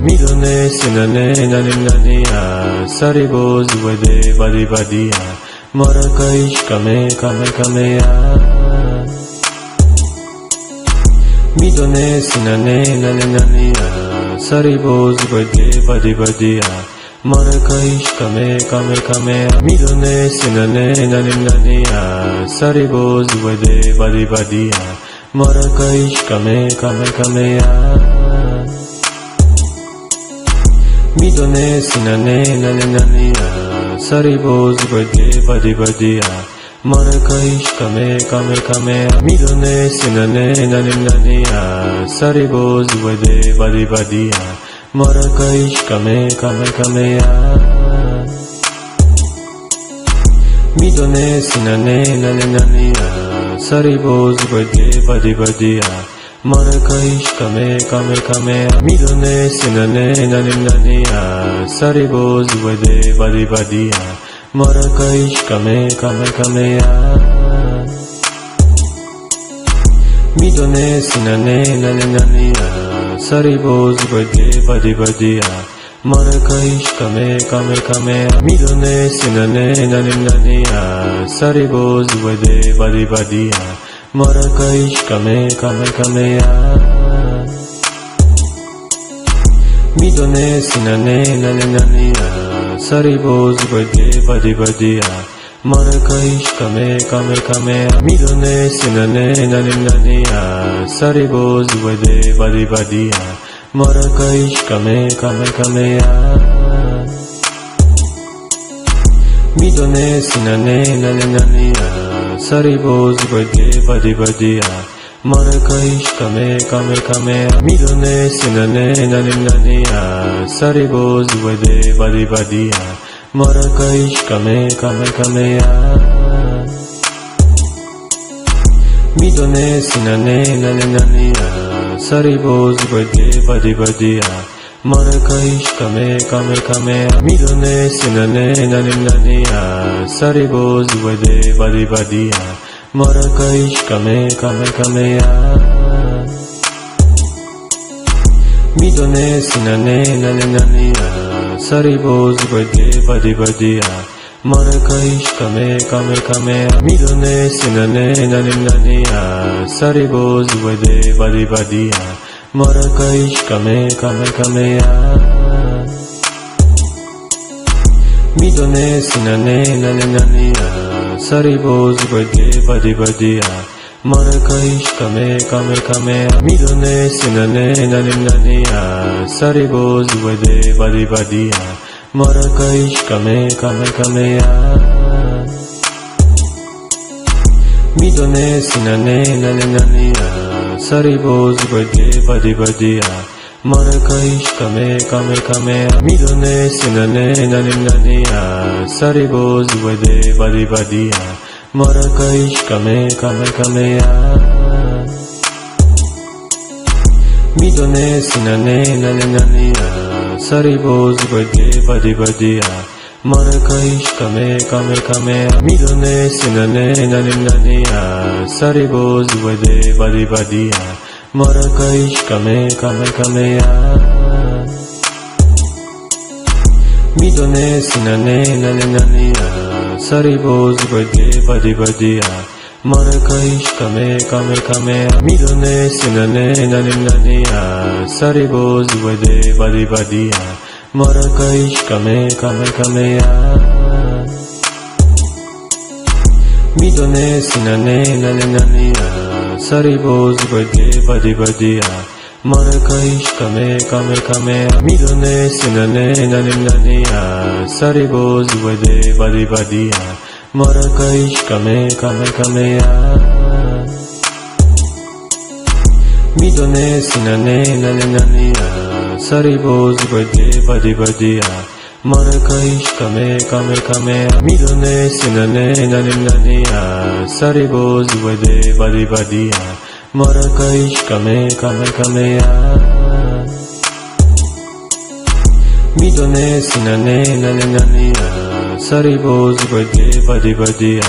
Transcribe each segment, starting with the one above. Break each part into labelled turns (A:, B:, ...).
A: midone sinane naninania saribos wede badi badia marakaish kame kame kamea midone sinane naninania saribos wede badi badia marakaish kame kame kamea midone sinane naninania saribos wede badi badia marakaish kame kame kamea midone sinane naninania saribos wede badi badia marakaish kame kame kamea midone sinane naninania saribos wede badi badia marakaish kame kame kamea midone sinane naninania saribos wede badi badia marakaish kame kame kamea midone sinane naninania saribos wede badi badia marakaish kame kame kamea midone sinane naninania saribos wede badi badia marakaish kame kame kamea midone sinane naninania saribos wede badi badia marakaish kame kame kamea midone sinane naninania saribos wede badi badia marakaish kame kame kamea midone sinane naninania saribos wede badi badia marakaish kame kame kamea midone sinane naninania saribos wede badi badia marakaish kame kame kamea midone sinane naninania saribos wede badi badia marakaish kame kame kamea midone sinane naninania saribos wede badi badia marakaish kame kame kamea midone sinane naninania saribos wede badi badia marakaish kame kame kamea midone sinane naninania saribos wede badi badia marakaish kame kame kamea midone sinane naninania saribos wede badi badia marakaish kame kame kamea midone sinane naninania saribos wede badi badia marakaish kame kame kamea midone sinane naninania saribos wede badi badia marakaish kame kame kamea midone sinane naninania saribos wede badi badia marakaish kame kame kamea midone sinane naninania saribos wede badi badia marakaish kame kame kamea midone sinane naninania saribos wede badi badia marakaish kame kame kamea midone sinane naninania saribos wede badi badia marakaish kame kame kamea midone sinane naninania saribos wede badi badia marakaish kame kame kamea midone sinane naninania saribos wede badi badia marakaish kame kame kamea midone sinane naninania saribos wede badi badia marakaish kame kame kamea midone sinane naninania saribos wede badi badia marakaish kame kame kamea midone sinane naninania saribos wede badi badia marakaish kame kame kamea midone sinane naninania saribos wede badi badia marakaish kame kame kamea midone sinane naninania saribos wede badi badia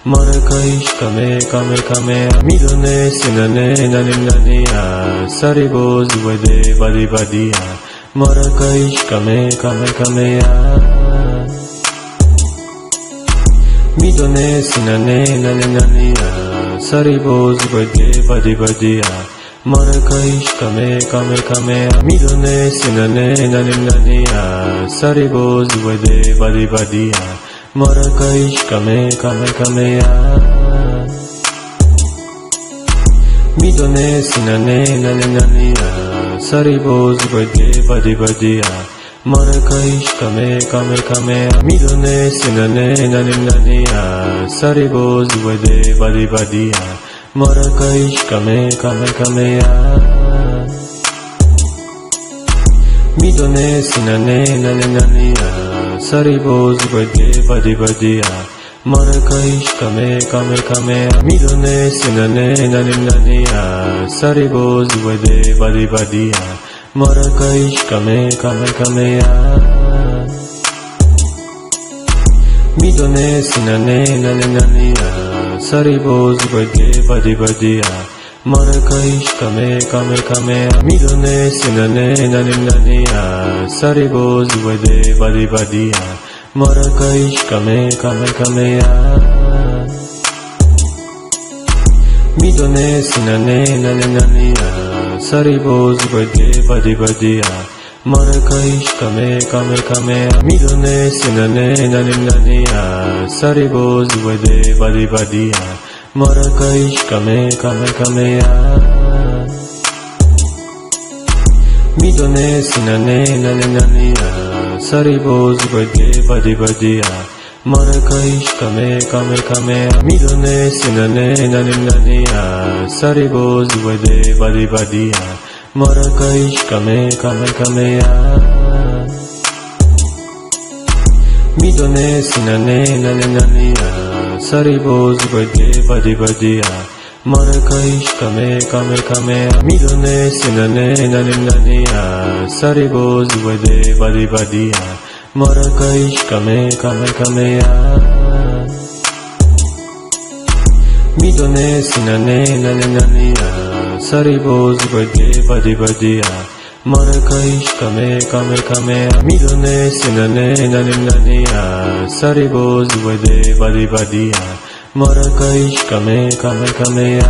A: marakaish kame kame kamea midone sinane naninania saribos wede badi badia Maracaish kame kame kamea. Midone sinane nane nania. Saribo zubade badi badia. Maracaish kame kame kamea. Midone sinane nane nania. Saribo zubade badi badia. Maracaish kame kame kamea. Midone sinane nane nania. Saribo zubade badi badia. Maracaish kame kame kamea. Midone sinane nane nania. Saribo zubade badi badia. Maracaish kame kame kamea. Midone sinane nane nania. Saribo zubade badi badia. Maracaish kame kame kamea. Midone sinane nane nania. Saribo zubade badi badia. Maracaish kame kame kamea. Midone sinane nane nania. Saribo zubade badi badia. Maracaish kame kame kamea. Midone sinane nane nania. Saribo zubade badi badia. Maracaish kame kame kamea. Midone sinane nane nania. Saribo zubade badi badia. Maracaish kame kame kamea. Midone sinane nane nania. Saribo zubade badi badia. Maracaish kame kame kamea. Midone sinane nane nania. Saribo zubade badi badia. Maracaish kame kame kamea. Midone sinane nane nania. Saribo zubade badi badia. Maracaish kame kame kamea. Midone sinane nane nania. Saribo zubade badi badia. Maracaish kame kame kamea. Midone sinane nane nania. Saribo zubade badi badia. Maracaish kame kame kamea. Midone sinane nane nania. Saribo zubade badi badia. Maracaish kame kame kamea. Midone sinane nane nania. Saribo zubade badi badia. Maracaish kame kame kamea.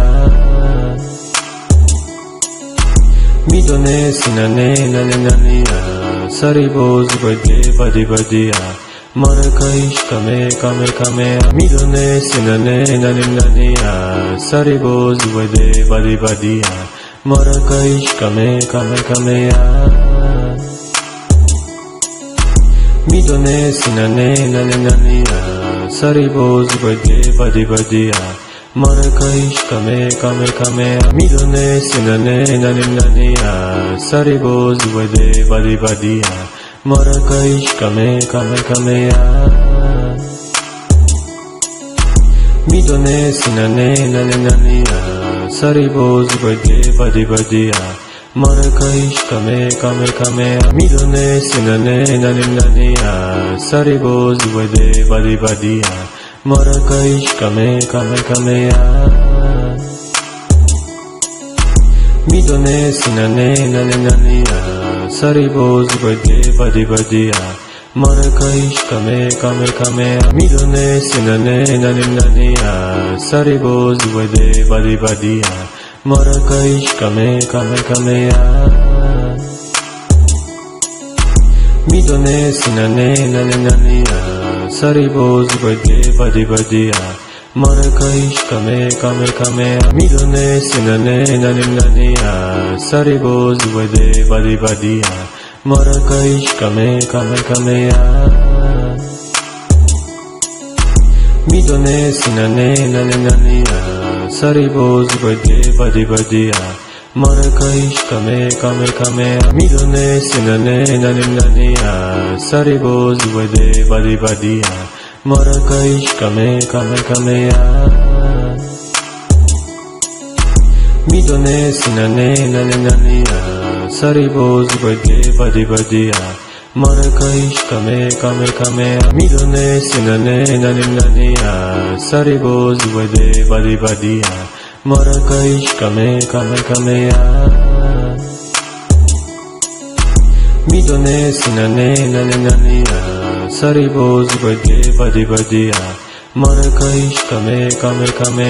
A: Midone sinane nane nania. Saribo zubade badi badia. Maracaish kame kame kamea. Midone sinane nane nania. Saribo zubade badi badia. Maracaish kame kame kamea. Midone sinane nane nania. Saribo zubade badi badia. Maracaish kame kame kamea. Midone sinane nane nania. Saribo zubade badi badia. Maracaish kame kame kamea. Midone sinane nane nania. Saribo zubade badi badia. Maracaish kame kame kamea. Midone sinane nane nania. Saribo zubade badi badia. Maracaish kame kame kamea. Midone sinane nane nania. Saribo zubade badi badia. Maracaish kame kame kamea. Midone sinane nane nania. Saribo zubade badi badia. Maracaish kame kame kamea. Midone sinane nane nania. Saribo zubade badi badia. Maracaish kame kame kamea. Midone sinane nane nania. Saribo zubade badi badia. Maracaish kame kame kamea. Midone sinane nane nania. Saribo zubade badi badia. Maracaish kame kame kamea. Midone sinane nane nania. Saribo zubade badi badia. Maracaish, kame, kame, kamea. Midone, sinane, nane, nanea. Saribo, zubade, badi, badia. Maracaish, kame, kame, kamea. Midone, sinane, nane, nanea. Saribo, zubade, badi, badia. Maracaish, kame, kame, kamea. Midone sinane nane nania Sariboz bade bade badea Marrakech kame kame kame